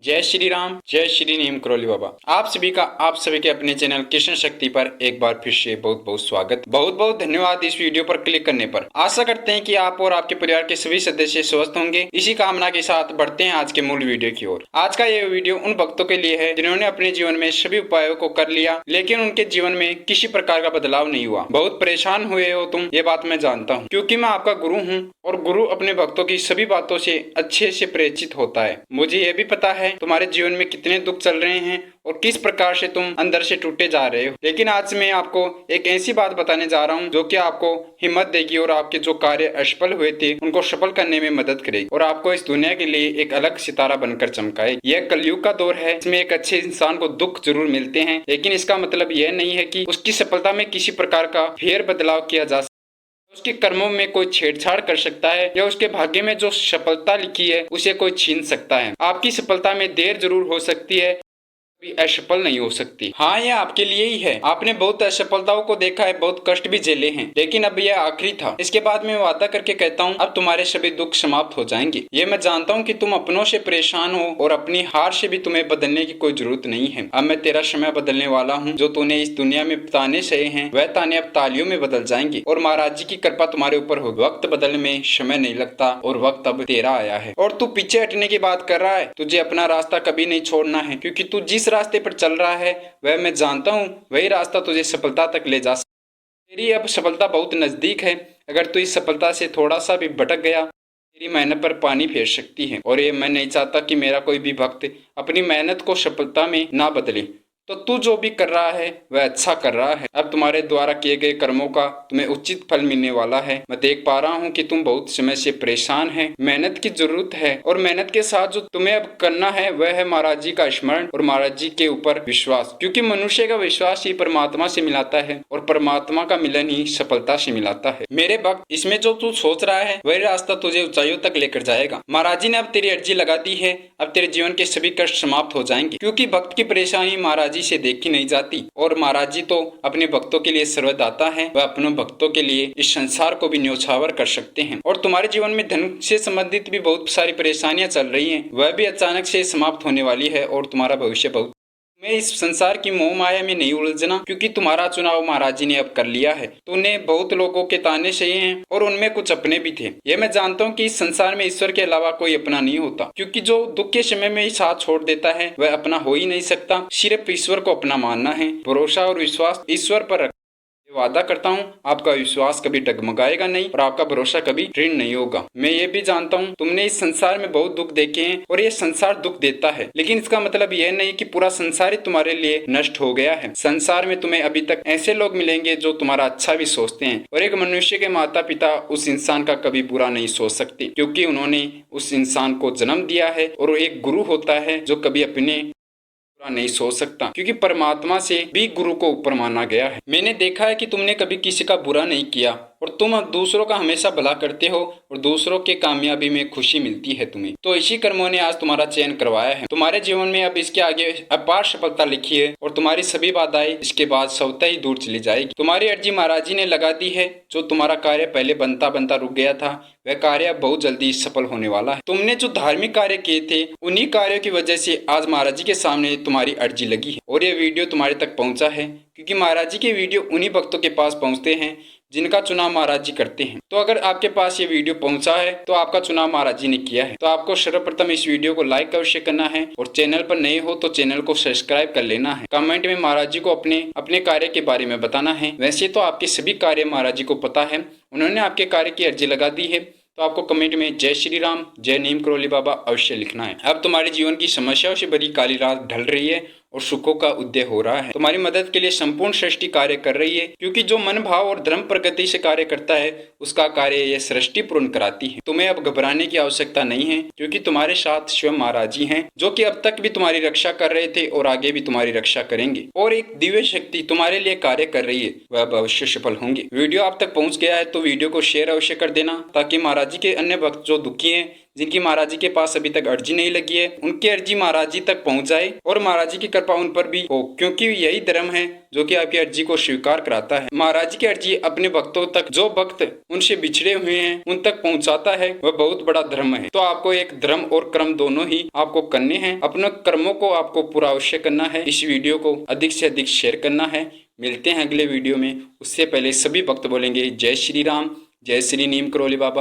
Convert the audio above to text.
जय श्री राम, जय श्री नीम करोली बाबा। आप सभी का आप सभी के अपने चैनल किशन शक्ति पर एक बार फिर से बहुत बहुत स्वागत। बहुत बहुत धन्यवाद इस वीडियो पर क्लिक करने पर। आशा करते हैं कि आप और आपके परिवार के सभी सदस्य स्वस्थ होंगे। इसी कामना के साथ बढ़ते हैं आज के मूल वीडियो की ओर। आज का ये वीडियो उन भक्तों के लिए है जिन्होंने अपने जीवन में सभी उपायों को कर लिया, लेकिन उनके जीवन में किसी प्रकार का बदलाव नहीं हुआ। बहुत परेशान हुए हो तुम, ये बात मैं जानता हूँ, क्योंकि मैं आपका गुरु हूँ और गुरु अपने भक्तों की सभी बातों से अच्छे से परिचित होता है। मुझे ये भी पता है तुम्हारे जीवन में कितने दुख चल रहे हैं और किस प्रकार से तुम अंदर से टूटे जा रहे हो। लेकिन आज मैं आपको एक ऐसी बात बताने जा रहा हूँ जो कि आपको हिम्मत देगी और आपके जो कार्य असफल हुए थे उनको सफल करने में मदद करेगी और आपको इस दुनिया के लिए एक अलग सितारा बनकर चमकाएगी। यह कलयुग का दौर है, इसमें एक अच्छे इंसान को दुख जरूर मिलते हैं, लेकिन इसका मतलब यह नहीं है कि उसकी सफलता में किसी प्रकार का फेर बदलाव किया जा उसके कर्मों में कोई छेड़छाड़ कर सकता है या उसके भाग्य में जो सफलता लिखी है उसे कोई छीन सकता है। आपकी सफलता में देर जरूर हो सकती है, भी असफल नहीं हो सकती। हाँ, यह आपके लिए ही है। आपने बहुत असफलताओं को देखा है, बहुत कष्ट भी झेले हैं, लेकिन अब यह आखिरी था। इसके बाद मैं वादा करके कहता हूँ अब तुम्हारे सभी दुख समाप्त हो जाएंगे। ये मैं जानता हूँ कि तुम अपनों से परेशान हो और अपनी हार से भी तुम्हें बदलने की कोई जरूरत नहीं है। अब मैं तेरा समय बदलने वाला हूँ। जो तूने इस दुनिया में ताने सहे हैं वह ताने अब तालियों में बदल जाएंगे और महाराज जी की कृपा तुम्हारे ऊपर होगी। वक्त बदलने में समय नहीं लगता और वक्त अब तेरा आया है और तू पीछे हटने की बात कर रहा है। तुझे अपना रास्ता कभी नहीं छोड़ना है, क्योंकि तू जिस रास्ते पर चल रहा है वह मैं जानता हूँ वही रास्ता तुझे सफलता तक ले जा सकता है। तेरी अब सफलता बहुत नजदीक है। अगर तू इस सफलता से थोड़ा सा भी भटक गया तेरी मेहनत पर पानी फेर सकती है और ये मैं नहीं चाहता कि मेरा कोई भी भक्त अपनी मेहनत को सफलता में ना बदले। तो तू जो भी कर रहा है वह अच्छा कर रहा है। अब तुम्हारे द्वारा किए गए कर्मों का तुम्हें उचित फल मिलने वाला है। मैं देख पा रहा हूँ कि तुम बहुत समय से परेशान है, मेहनत की जरूरत है और मेहनत के साथ जो तुम्हें अब करना है वह है महाराज जी का स्मरण और महाराज जी के ऊपर विश्वास, क्योंकि मनुष्य का विश्वास ही परमात्मा से मिलाता है और परमात्मा का मिलन ही सफलता से मिलाता है। मेरे भक्त, इसमें जो तू सोच रहा है वही रास्ता तुझे ऊंचाइयों तक लेकर जाएगा। महाराज जी ने अब तेरी अर्जी लगा दी है। अब तेरे जीवन के सभी कष्ट समाप्त हो जाएंगे, क्योंकि भक्त की परेशानी महाराज जी से देखी नहीं जाती और महाराज जी तो अपने भक्तों के लिए सर्वदाता है। वह अपने भक्तों के लिए इस संसार को भी न्योछावर कर सकते हैं और तुम्हारे जीवन में धन से संबंधित भी बहुत सारी परेशानियां चल रही हैं, वह भी अचानक से समाप्त होने वाली है और तुम्हारा भविष्य बहुत मैं इस संसार की मोह माया में नहीं उलझना, क्योंकि तुम्हारा चुनाव महाराज जी ने अब कर लिया है। तूने बहुत लोगों के ताने सहे हैं और उनमें कुछ अपने भी थे। ये मैं जानता हूँ कि इस संसार में ईश्वर के अलावा कोई अपना नहीं होता, क्योंकि जो दुख के समय में ही साथ छोड़ देता है वह अपना हो ही नहीं सकता। सिर्फ ईश्वर को अपना मानना है। भरोसा और विश्वास ईश्वर पर रख। वादा करता हूँ आपका विश्वास कभी डगमगाएगा नहीं और आपका भरोसा कभी ऋण नहीं होगा। मैं ये भी जानता हूँ तुमने इस संसार में बहुत दुख देखे हैं और ये संसार दुख देता है, लेकिन इसका मतलब यह नहीं कि पूरा संसार ही तुम्हारे लिए नष्ट हो गया है। संसार में तुम्हें अभी तक ऐसे लोग मिलेंगे जो तुम्हारा अच्छा भी सोचते हैं और एक मनुष्य के माता पिता उस इंसान का कभी बुरा नहीं सोच सकते, क्योंकि उन्होंने उस इंसान को जन्म दिया है। और एक गुरु होता है जो कभी अपने नहीं सोच सकता, क्योंकि परमात्मा से भी गुरु को ऊपर माना गया है। मैंने देखा है कि तुमने कभी किसी का बुरा नहीं किया और तुम दूसरों का हमेशा भला करते हो और दूसरों के कामयाबी में खुशी मिलती है तुम्हें। तो इसी कर्मों ने आज तुम्हारा चयन करवाया है। तुम्हारे जीवन में अब इसके आगे अपार सफलता लिखी है और तुम्हारी सभी बाधाएं इसके बाद स्वतः ही दूर चली जाएगी। तुम्हारी अर्जी महाराज जी ने लगा दी है। जो तुम्हारा कार्य पहले बनता बनता रुक गया था वह कार्य बहुत जल्दी सफल होने वाला है। तुमने जो धार्मिक कार्य किए थे उन्हीं कार्यों की वजह से आज महाराज जी के सामने तुम्हारी अर्जी लगी है और ये वीडियो तुम्हारे तक पहुंचा है, क्योंकि महाराज जी के वीडियो उन्हीं भक्तों के पास पहुंचते हैं जिनका चुनाव महाराज जी करते हैं। तो अगर आपके पास ये वीडियो पहुंचा है तो आपका चुनाव महाराज जी ने किया है। तो आपको सर्वप्रथम इस वीडियो को लाइक अवश्य करना है और चैनल पर नए हो तो चैनल को सब्सक्राइब कर लेना है। कमेंट में महाराज जी को अपने अपने कार्य के बारे में बताना है। वैसे तो आपके सभी कार्य महाराज जी को पता है, उन्होंने आपके कार्य की अर्जी लगा दी है। तो आपको कमेंट में जय श्री राम, जय नीम करोली बाबा अवश्य लिखना है। अब तुम्हारे जीवन की समस्याओं से भरी काली रात ढल रही है और सुखों का उदय हो रहा है। तुम्हारी मदद के लिए संपूर्ण सृष्टि कार्य कर रही है, क्योंकि जो मन भाव और धर्म प्रगति से कार्य करता है उसका कार्य यह सृष्टि पूर्ण कराती है। तुम्हें अब घबराने की आवश्यकता नहीं है, क्योंकि तुम्हारे साथ स्वयं महाराज जी हैं, जो कि अब तक भी तुम्हारी रक्षा कर रहे थे और आगे भी तुम्हारी रक्षा करेंगे। और एक दिव्य शक्ति तुम्हारे लिए कार्य कर रही है, वह अवश्य सफल होंगे। वीडियो आप तक पहुंच गया है तो वीडियो को शेयर अवश्य कर देना, ताकि महाराज जी के अन्य भक्त जो दुखी हैं जिनकी महाराज जी के पास अभी तक अर्जी नहीं लगी है, उनकी अर्जी महाराज जी तक पहुंच जाए और महाराज जी की कृपा उन पर भी हो, क्योंकि यही धर्म है जो कि आपकी अर्जी को स्वीकार कराता है। महाराज जी की अर्जी अपने भक्तों तक, जो भक्त उनसे बिछड़े हुए हैं उन तक पहुंचाता है, वह बहुत बड़ा धर्म है। तो आपको एक धर्म और कर्म दोनों ही आपको करने हैं। अपने कर्मों को आपको पूरा अवश्य करना है। इस वीडियो को अधिक से अधिक शेयर करना है। मिलते हैं अगले वीडियो में। उससे पहले सभी भक्त बोलेंगे जय श्री राम, जय श्री नीम करौली बाबा।